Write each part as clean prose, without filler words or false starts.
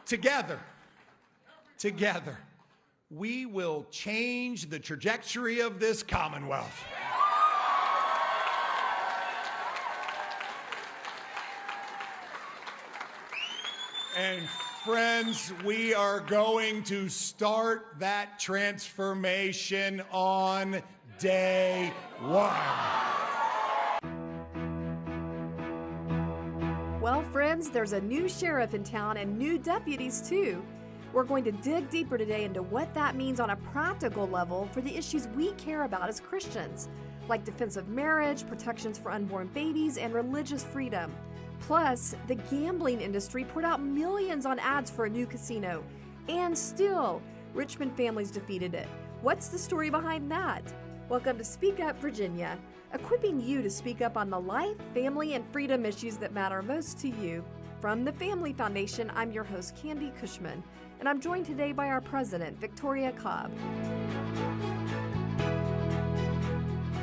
together, we will change the trajectory of this Commonwealth. And friends, we are going to start that transformation on day one. Well, friends, there's a new sheriff in town and new deputies, too. We're going to dig deeper today into what that means on a practical level for the issues we care about as Christians, like defense of marriage, protections for unborn babies, and religious freedom. Plus, the gambling industry poured out millions on ads for a new casino, and still, Richmond families defeated it. What's the story behind that? Welcome to Speak Up, Virginia, equipping you to speak up on the life, family, and freedom issues that matter most to you. From the Family Foundation, I'm your host, Candy Cushman, and I'm joined today by our president, Victoria Cobb.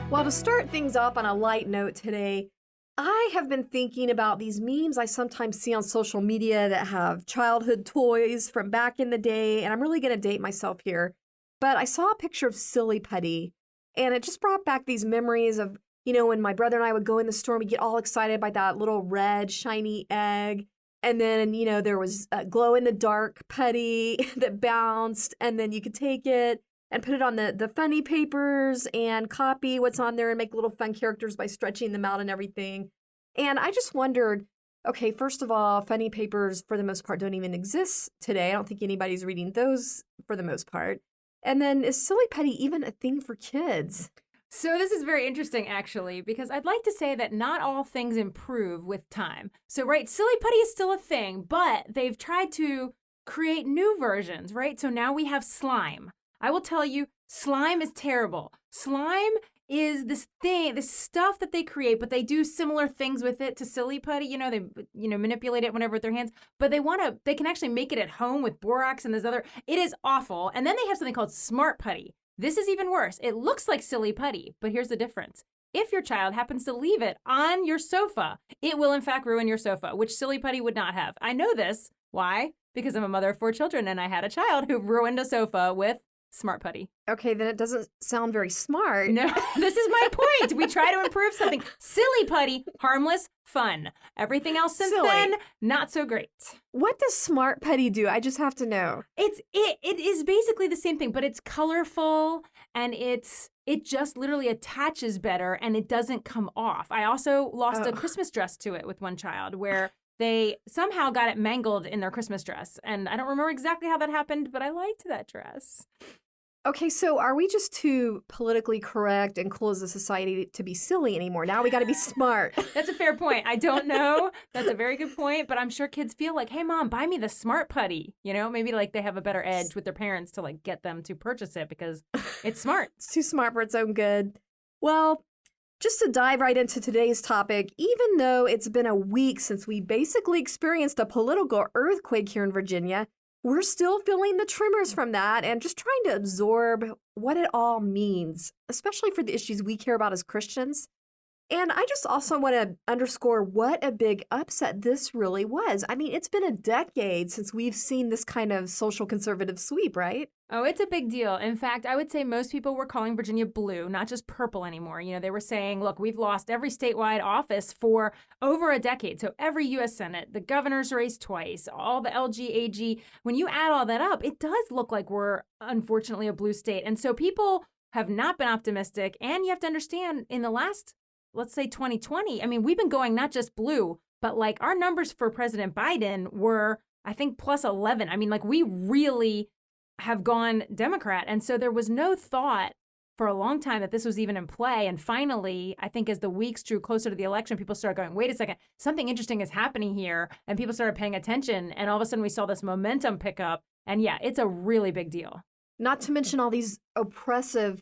Well, to start things off on a light note today, I have been thinking about these memes I sometimes see on social media that have childhood toys from back in the day, and I'm really going to date myself here. But I saw a picture of Silly Putty, and it just brought back these memories of, when my brother and I would go in the store and we'd get all excited by that little red, shiny egg. And then, there was a glow-in-the-dark putty that bounced, and then you could take it and put it on the funny papers and copy what's on there and make little fun characters by stretching them out and everything. And I just wondered, okay, first of all, funny papers for the most part don't even exist today. I don't think anybody's reading those for the most part. And then is Silly Putty even a thing for kids? So this is very interesting, actually, because I'd like to say that not all things improve with time. So, right, Silly Putty is still a thing, but they've tried to create new versions, right? So now we have slime. I will tell you, slime is terrible. Slime is this thing, this stuff that they create, but they do similar things with it to Silly Putty. They manipulate it whenever with their hands, but they can actually make it at home with borax and it is awful. And then they have something called Smart Putty. This is even worse. It looks like Silly Putty, but here's the difference. If your child happens to leave it on your sofa, it will in fact ruin your sofa, which Silly Putty would not have. I know this. Why? Because I'm a mother of 4 children and I had a child who ruined a sofa with Smart Putty. Okay, then it doesn't sound very smart. No, this is my point. We try to improve something. Silly Putty, harmless, fun. Everything else since then, not so great. What does Smart Putty do? I just have to know. It is basically the same thing, but it's colorful and it just literally attaches better and it doesn't come off. I also lost a Christmas dress to it with one child where they somehow got it mangled in their Christmas dress. And I don't remember exactly how that happened, but I liked that dress. Okay, so are we just too politically correct and cool as a society to be silly anymore? Now we got to be smart. That's a fair point. I don't know. That's a very good point. But I'm sure kids feel like, hey, Mom, buy me the Smart Putty. Maybe like they have a better edge with their parents to like get them to purchase it because it's smart. It's too smart for its own good. Well, just to dive right into today's topic, even though it's been a week since we basically experienced a political earthquake here in Virginia, we're still feeling the tremors from that and just trying to absorb what it all means, especially for the issues we care about as Christians. And I just also want to underscore what a big upset this really was. I mean, it's been a decade since we've seen this kind of social conservative sweep, right? Oh, it's a big deal. In fact, I would say most people were calling Virginia blue, not just purple anymore. They were saying, look, we've lost every statewide office for over a decade. So every U.S. Senate, the governor's race twice, all the LGAG. When you add all that up, it does look like we're unfortunately a blue state. And so people have not been optimistic. And you have to understand in the last, let's say 2020, I mean, we've been going not just blue, but like our numbers for President Biden were, I think, plus 11. I mean, like we really have gone Democrat. And so there was no thought for a long time that this was even in play. And finally, I think as the weeks drew closer to the election, people started going, wait a second, something interesting is happening here. And people started paying attention. And all of a sudden we saw this momentum pick up. And yeah, it's a really big deal. Not to mention all these oppressive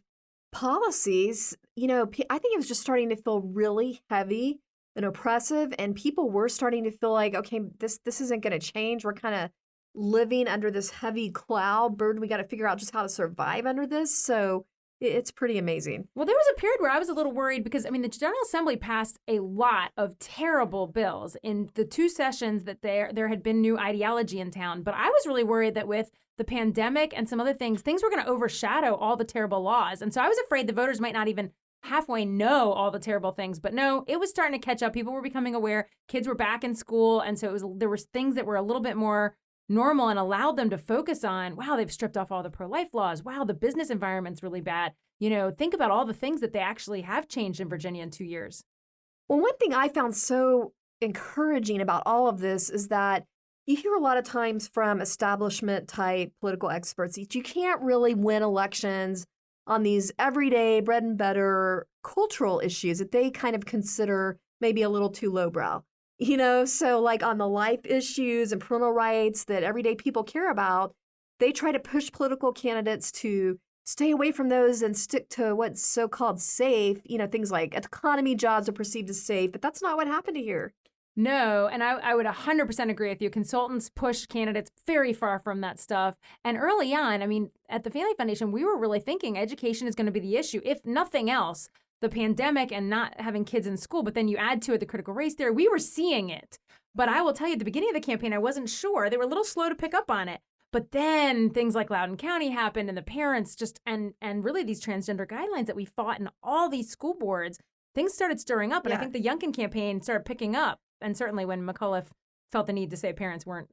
policies. I think it was just starting to feel really heavy and oppressive. And people were starting to feel like, okay, this isn't going to change. We're kind of living under this heavy cloud burden. We got to figure out just how to survive under this. So It's pretty amazing. Well, there was a period where I was a little worried because, I mean, the General Assembly passed a lot of terrible bills in the 2 sessions that there had been new ideology in town. But I was really worried that with the pandemic and some other things were going to overshadow all the terrible laws. And so I was afraid the voters might not even halfway know all the terrible things. But no, it was starting to catch up. People were becoming aware. Kids were back in school. And so there were things that were a little bit more normal and allowed them to focus on, wow, they've stripped off all the pro-life laws. Wow, the business environment's really bad. Think about all the things that they actually have changed in Virginia in 2 years. Well, one thing I found so encouraging about all of this is that you hear a lot of times from establishment type political experts that you can't really win elections on these everyday bread and butter cultural issues that they kind of consider maybe a little too lowbrow. So like on the life issues and parental rights that everyday people care about, they try to push political candidates to stay away from those and stick to what's so-called safe. Things like economy jobs are perceived as safe, but that's not what happened here. No, and I would 100% agree with you. Consultants push candidates very far from that stuff. And early on, I mean, at the Family Foundation, we were really thinking education is going to be the issue. If nothing else, the pandemic and not having kids in school, but then you add to it the critical race theory, we were seeing it. But I will tell you, at the beginning of the campaign, I wasn't sure. They were a little slow to pick up on it. But then things like Loudoun County happened and the parents and really these transgender guidelines that we fought in all these school boards, things started stirring up. And I think the Youngkin campaign started picking up. And certainly when McAuliffe felt the need to say parents weren't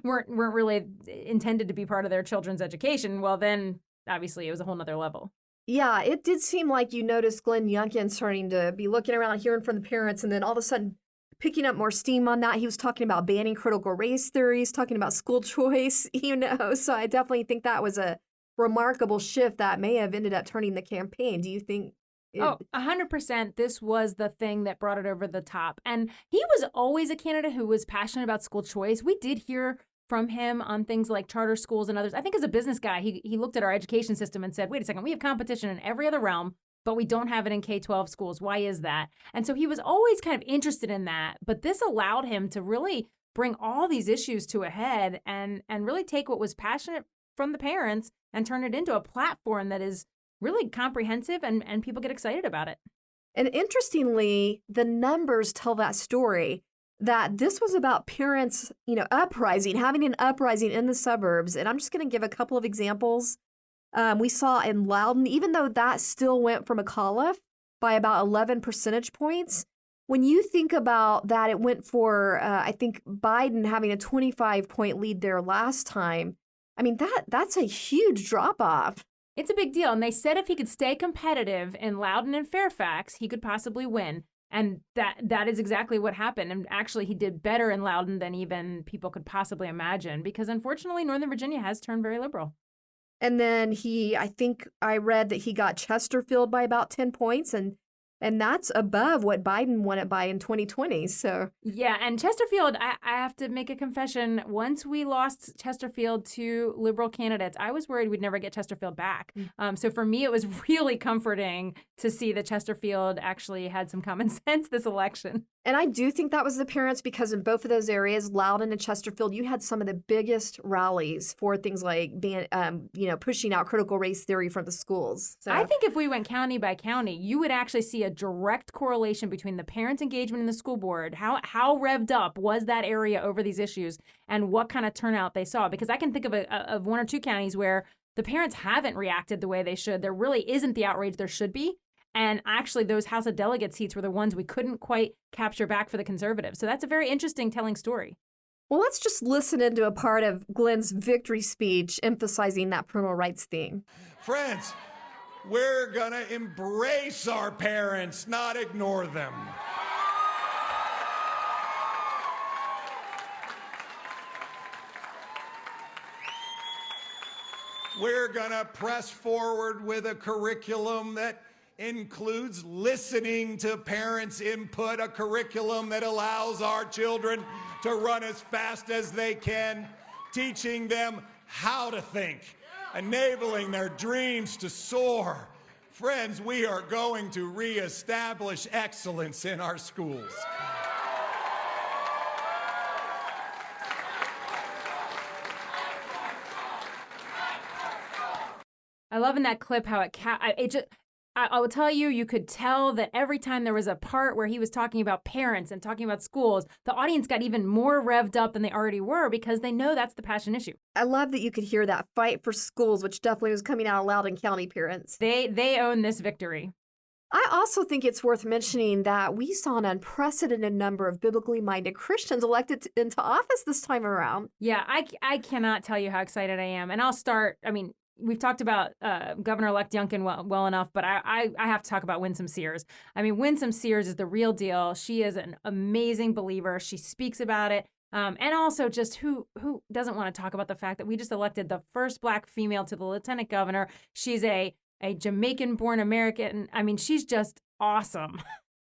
really intended to be part of their children's education, well, then obviously it was a whole nother level. Yeah, it did seem like you noticed Glenn Youngkin starting to be looking around, hearing from the parents, and then all of a sudden picking up more steam on that. He was talking about banning critical race theories, talking about school choice, So I definitely think that was a remarkable shift that may have ended up turning the campaign. Do you think? 100%. This was the thing that brought it over the top. And he was always a candidate who was passionate about school choice. We did hear from him on things like charter schools and others. I think as a business guy, he looked at our education system and said, wait a second, we have competition in every other realm, but we don't have it in K-12 schools. Why is that? And so he was always kind of interested in that. But this allowed him to really bring all these issues to a head and really take what was passionate from the parents and turn it into a platform that is really comprehensive and people get excited about it. And interestingly, the numbers tell that story, that this was about parents, uprising, having an uprising in the suburbs. And I'm just going to give a couple of examples. We saw in Loudoun, even though that still went for McAuliffe by about 11 percentage points, when you think about that, it went for, I think, Biden having a 25-point lead there last time. I mean, that's a huge drop-off. It's a big deal. And they said if he could stay competitive in Loudoun and Fairfax, he could possibly win. And that is exactly what happened. And actually, he did better in Loudoun than even people could possibly imagine, because unfortunately, Northern Virginia has turned very liberal. And then I think I read that he got Chesterfield by about 10 points, and that's above what Biden won it by in 2020. So yeah, and Chesterfield, I have to make a confession. Once we lost Chesterfield to liberal candidates, I was worried we'd never get Chesterfield back. So for me, it was really comforting to see that Chesterfield actually had some common sense this election. And I do think that was the parents, because in both of those areas, Loudoun and Chesterfield, you had some of the biggest rallies for things like pushing out critical race theory from the schools. So I think if we went county by county, you would actually see a direct correlation between the parents' engagement in the school board, how revved up was that area over these issues, and what kind of turnout they saw. Because I can think of 1 or 2 counties where the parents haven't reacted the way they should. There really isn't the outrage there should be. And actually, those House of Delegate seats were the ones we couldn't quite capture back for the conservatives. So that's a very interesting, telling story. Well, let's just listen into a part of Glenn's victory speech emphasizing that parental rights theme. Friends, we're going to embrace our parents, not ignore them. We're going to press forward with a curriculum that includes listening to parents' input, a curriculum that allows our children to run as fast as they can, teaching them how to think, enabling their dreams to soar. Friends, we are going to reestablish excellence in our schools. I love in that clip how I will tell you, you could tell that every time there was a part where he was talking about parents and talking about schools, the audience got even more revved up than they already were because they know that's the passion issue. I love that you could hear that fight for schools, which definitely was coming out loud in County parents. They own this victory. I also think it's worth mentioning that we saw an unprecedented number of biblically minded Christians elected into office this time around. Yeah, I cannot tell you how excited I am. And I'll start, we've talked about Governor-elect Youngkin well enough, but I have to talk about Winsome Sears. Winsome Sears is the real deal. She is an amazing believer. She speaks about it. And also just who doesn't want to talk about the fact that we just elected the first Black female to the lieutenant governor. She's a Jamaican-born American. She's just awesome.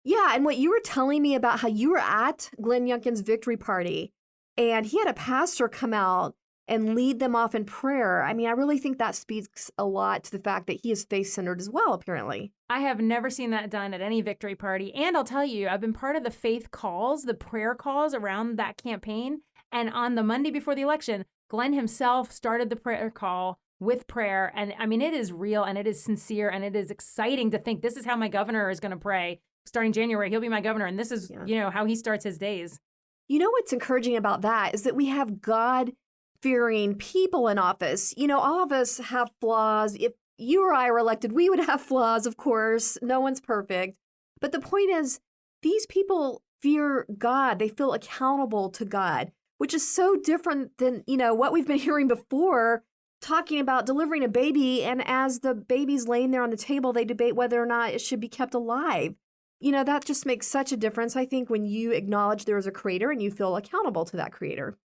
Yeah, and what you were telling me about how you were at Glenn Youngkin's victory party, and he had a pastor come out and lead them off in prayer. I really think that speaks a lot to the fact that he is faith-centered as well, apparently. I have never seen that done at any victory party. And I'll tell you, I've been part of the faith calls, the prayer calls around that campaign. And on the Monday before the election, Glenn himself started the prayer call with prayer. And it is real and it is sincere and it is exciting to think this is how my governor is going to pray. Starting January, he'll be my governor. And this is, how he starts his days. You know what's encouraging about that is that we have God-fearing people in office. All of us have flaws. If you or I were elected, we would have flaws, of course. No one's perfect. But the point is, these people fear God. They feel accountable to God, which is so different than, what we've been hearing before, talking about delivering a baby, and as the baby's laying there on the table, they debate whether or not it should be kept alive. That just makes such a difference, I think, when you acknowledge there is a creator and you feel accountable to that creator.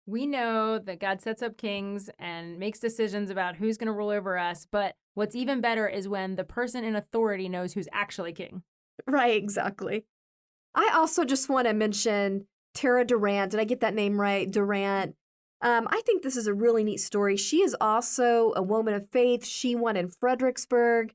We know that God sets up kings and makes decisions about who's going to rule over us, but what's even better is when the person in authority knows who's actually king. Right, exactly. I also just want to mention Tara Durant. Did I get that name right? Durant. I think this is a really neat story. She is also a woman of faith. She won in Fredericksburg.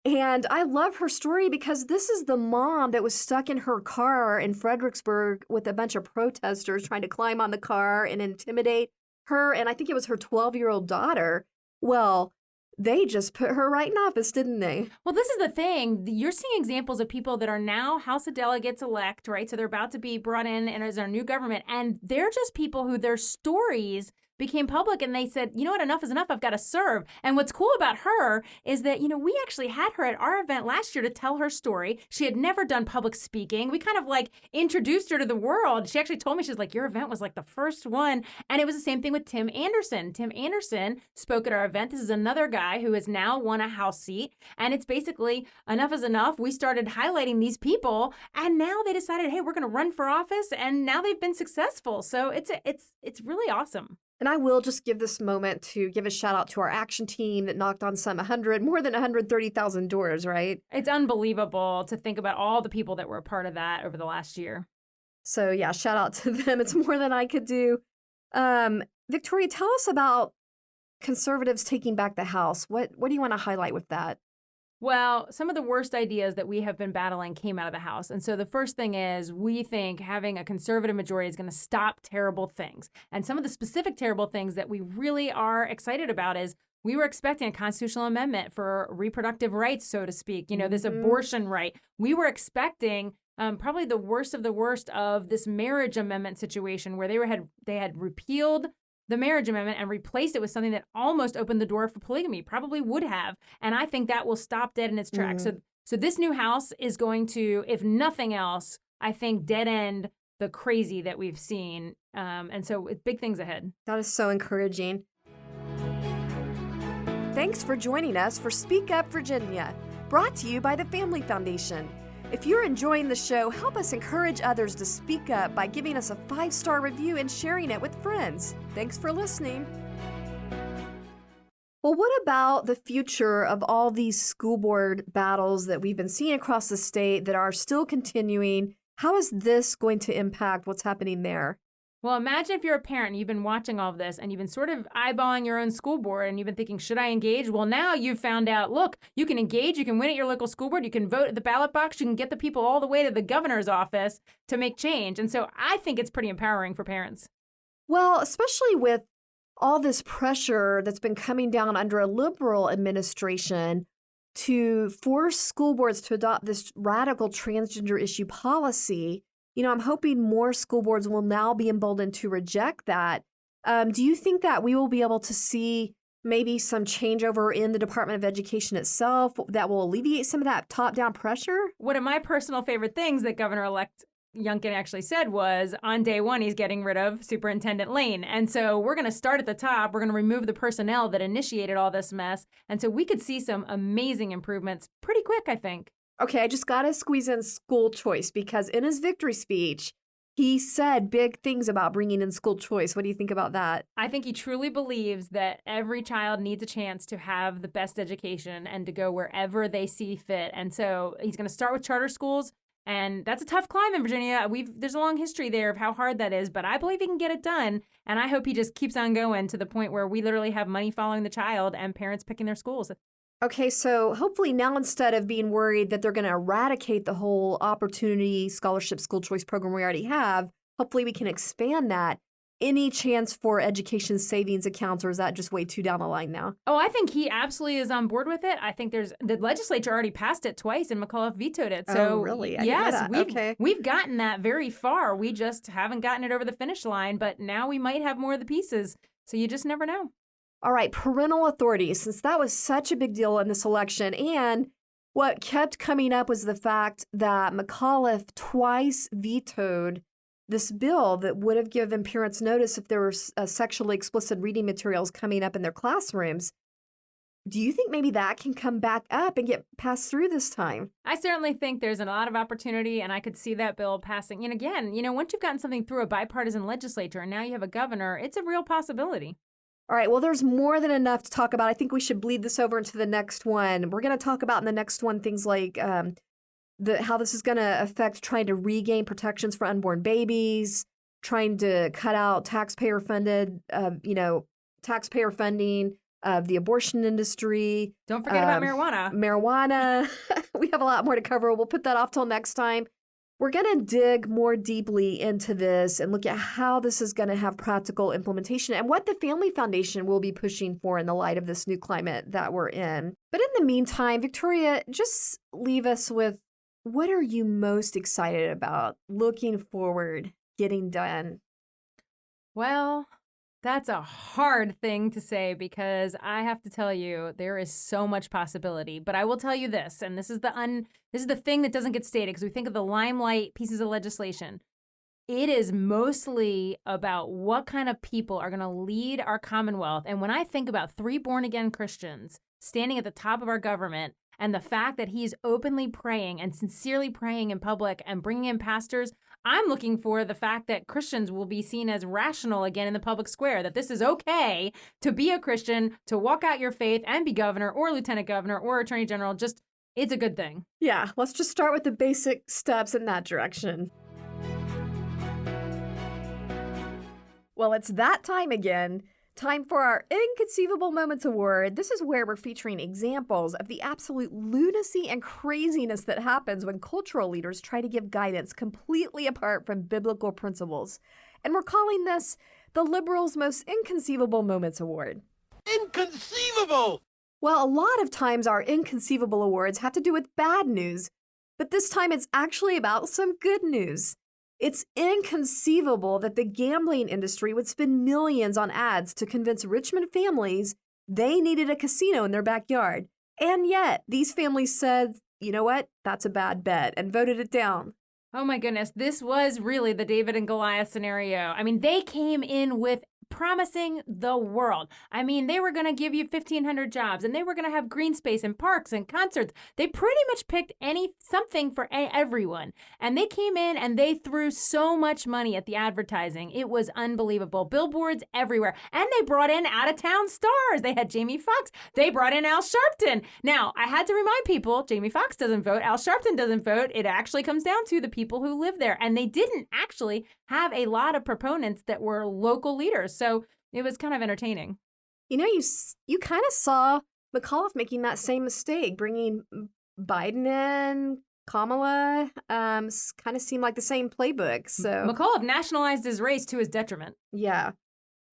And I love her story because this is the mom that was stuck in her car in Fredericksburg with a bunch of protesters trying to climb on the car and intimidate her. And I think it was her 12-year-old daughter. Well, they just put her right in office, didn't they? Well, this is the thing. You're seeing examples of people that are now House of Delegates elect, right? So they're about to be brought in and as our new government. And they're just people who their stories became public and they said, you know what, enough is enough. I've got to serve. And what's cool about her is that, we actually had her at our event last year to tell her story. She had never done public speaking. We kind of introduced her to the world. She actually told me, she's like, your event was the first one. And it was the same thing with Tim Anderson. Tim Anderson spoke at our event. This is another guy who has now won a House seat. And it's basically enough is enough. We started highlighting these people and now they decided, hey, we're going to run for office. And now they've been successful. So it's really awesome. And I will just give this moment to give a shout out to our action team that knocked on more than 130,000 doors, right? It's unbelievable to think about all the people that were a part of that over the last year. So yeah, shout out to them. It's more than I could do. Victoria, tell us about conservatives taking back the House. What do you want to highlight with that? Well, some of the worst ideas that we have been battling came out of the House. And so the first thing is we think having a conservative majority is going to stop terrible things. And some of the specific terrible things that we really are excited about is we were expecting a constitutional amendment for reproductive rights, so to speak, this abortion right. We were expecting probably the worst of this marriage amendment situation where they had repealed the marriage amendment and replaced it with something that almost opened the door for polygamy, probably would have. And I think that will stop dead in its tracks. So this new House is going to, if nothing else, I think dead end the crazy that we've seen. And so big things ahead. That is so encouraging. Thanks for joining us for Speak Up Virginia, brought to you by the Family Foundation. If you're enjoying the show, help us encourage others to speak up by giving us a 5-star review and sharing it with friends. Thanks for listening. Well, what about the future of all these school board battles that we've been seeing across the state that are still continuing? How is this going to impact what's happening there? Well, imagine if you're a parent and you've been watching all of this and you've been sort of eyeballing your own school board and you've been thinking, should I engage? Well, now you've found out, look, you can engage, you can win at your local school board, you can vote at the ballot box, you can get the people all the way to the governor's office to make change. And so I think it's pretty empowering for parents. Well, especially with all this pressure that's been coming down under a liberal administration to force school boards to adopt this radical transgender issue policy. I'm hoping more school boards will now be emboldened to reject that. Do you think that we will be able to see maybe some changeover in the Department of Education itself that will alleviate some of that top-down pressure? One of my personal favorite things that Governor-elect Youngkin actually said was on day one, he's getting rid of Superintendent Lane. And so we're going to start at the top. We're going to remove the personnel that initiated all this mess. And so we could see some amazing improvements pretty quick, I think. Okay, I just got to squeeze in school choice because in his victory speech, he said big things about bringing in school choice. What do you think about that? I think he truly believes that every child needs a chance to have the best education and to go wherever they see fit. And so he's going to start with charter schools. And that's a tough climb in Virginia. There's a long history there of how hard that is, but I believe he can get it done. And I hope he just keeps on going to the point where we literally have money following the child and parents picking their schools. Okay, so hopefully now instead of being worried that they're going to eradicate the whole opportunity scholarship school choice program we already have, hopefully we can expand that. Any chance for education savings accounts, or is that just way too down the line now? Oh, I think he absolutely is on board with it. I think the legislature already passed it twice and McAuliffe vetoed it. So oh, really? Yes, okay. We've gotten that very far. We just haven't gotten it over the finish line, but now we might have more of the pieces. So you just never know. All right, parental authorities, since that was such a big deal in this election, and what kept coming up was the fact that McAuliffe twice vetoed this bill that would have given parents notice if there were sexually explicit reading materials coming up in their classrooms. Do you think maybe that can come back up and get passed through this time? I certainly think there's a lot of opportunity, and I could see that bill passing. And again, once you've gotten something through a bipartisan legislature and now you have a governor, it's a real possibility. All right, well, there's more than enough to talk about. I think we should bleed this over into the next one. We're going to talk about in the next one things like how this is going to affect trying to regain protections for unborn babies, trying to cut out taxpayer funding of the abortion industry. Don't forget about marijuana. Marijuana. We have a lot more to cover. We'll put that off till next time. We're going to dig more deeply into this and look at how this is going to have practical implementation and what the Family Foundation will be pushing for in the light of this new climate that we're in. But in the meantime, Victoria, just leave us with, what are you most excited about, looking forward, getting done? Well, that's a hard thing to say because I have to tell you, there is so much possibility. But I will tell you this, and this is the thing that doesn't get stated because we think of the limelight pieces of legislation. It is mostly about what kind of people are going to lead our Commonwealth. And when I think about 3 born-again Christians standing at the top of our government and the fact that he's openly praying and sincerely praying in public and bringing in pastors, I'm looking for the fact that Christians will be seen as rational again in the public square, that this is okay to be a Christian, to walk out your faith and be governor or lieutenant governor or attorney general. Just, it's a good thing. Yeah, let's just start with the basic steps in that direction. Well, it's that time again. Time for our Inconceivable Moments Award. This is where we're featuring examples of the absolute lunacy and craziness that happens when cultural leaders try to give guidance completely apart from biblical principles. And we're calling this the Liberals' Most Inconceivable Moments Award. Inconceivable! Well, a lot of times our Inconceivable Awards have to do with bad news, but this time it's actually about some good news. It's inconceivable that the gambling industry would spend millions on ads to convince Richmond families they needed a casino in their backyard. And yet, these families said, you know what, that's a bad bet, and voted it down. Oh my goodness, this was really the David and Goliath scenario. I mean, they came in with promising the world. I mean, they were going to give you 1,500 jobs, and they were going to have green space and parks and concerts. They pretty much picked something for everyone. And they came in and they threw so much money at the advertising. It was unbelievable. Billboards everywhere. And they brought in out-of-town stars. They had Jamie Foxx. They brought in Al Sharpton. Now, I had to remind people, Jamie Foxx doesn't vote. Al Sharpton doesn't vote. It actually comes down to the people who live there. And they didn't actually have a lot of proponents that were local leaders. So it was kind of entertaining. You know, you kind of saw McAuliffe making that same mistake, bringing Biden in, Kamala, kind of seemed like the same playbook. So McAuliffe nationalized his race to his detriment. Yeah.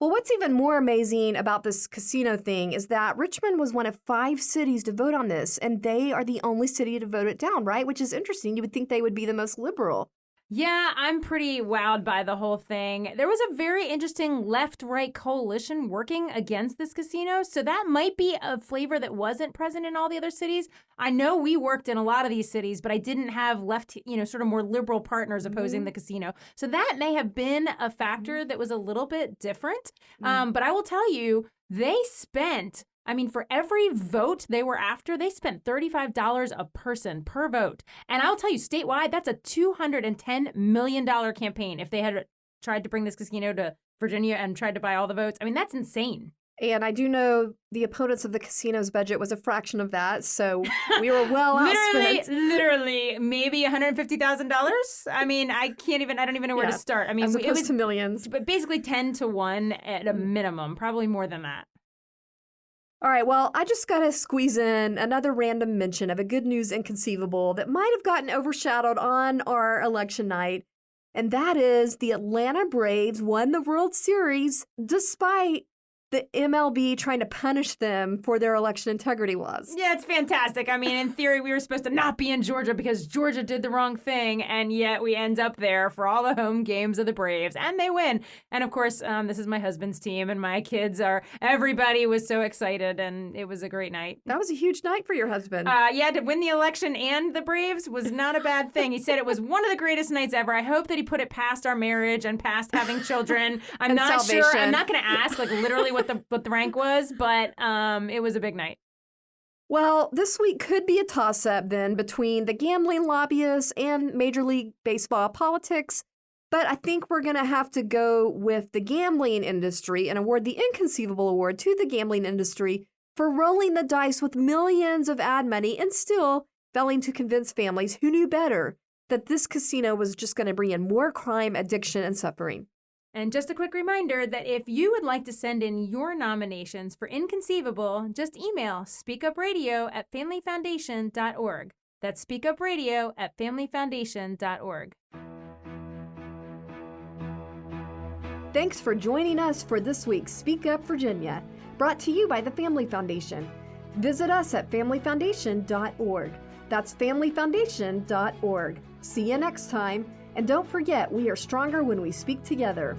Well, what's even more amazing about this casino thing is that Richmond was one of 5 cities to vote on this, and they are the only city to vote it down, right? Which is interesting. You would think they would be the most liberal. Yeah, I'm pretty wowed by the whole thing. There was a very interesting left-right coalition working against this casino, so that might be a flavor that wasn't present in all the other cities. I know we worked in a lot of these cities, but I didn't have left, sort of more liberal partners opposing the casino. So that may have been a factor that was a little bit different. But I will tell you, they spent... for every vote they were after, they spent $35 a person per vote. And I'll tell you, statewide, that's a $210 million campaign if they had tried to bring this casino to Virginia and tried to buy all the votes. That's insane. And I do know the opponents of the casino's budget was a fraction of that, so we were well outspent. Literally, maybe $150,000. I don't even know where to start. As opposed to millions. But basically 10 to 1 at a minimum, probably more than that. All right, well, I just got to squeeze in another random mention of a good news inconceivable that might have gotten overshadowed on our election night, and that is the Atlanta Braves won the World Series despite the MLB trying to punish them for their election integrity laws. Yeah, it's fantastic. In theory, we were supposed to not be in Georgia because Georgia did the wrong thing, and yet we end up there for all the home games of the Braves, and they win. And of course, this is my husband's team, and my kids everybody was so excited, and it was a great night. That was a huge night for your husband. Yeah, to win the election and the Braves was not a bad thing. He said it was one of the greatest nights ever. I hope that he put it past our marriage and past having children. I'm not salvation. sure. I'm not going to ask, literally what the rank was, but it was a big night. Well, this week could be a toss-up then between the gambling lobbyists and Major League Baseball politics, but I think we're going to have to go with the gambling industry and award the inconceivable award to the gambling industry for rolling the dice with millions of ad money and still failing to convince families who knew better that this casino was just going to bring in more crime, addiction, and suffering. And just a quick reminder that if you would like to send in your nominations for Inconceivable, just email speakupradio@familyfoundation.org. That's speakupradio@familyfoundation.org. Thanks for joining us for this week's Speak Up Virginia, brought to you by the Family Foundation. Visit us at familyfoundation.org. That's familyfoundation.org. See you next time. And don't forget, we are stronger when we speak together.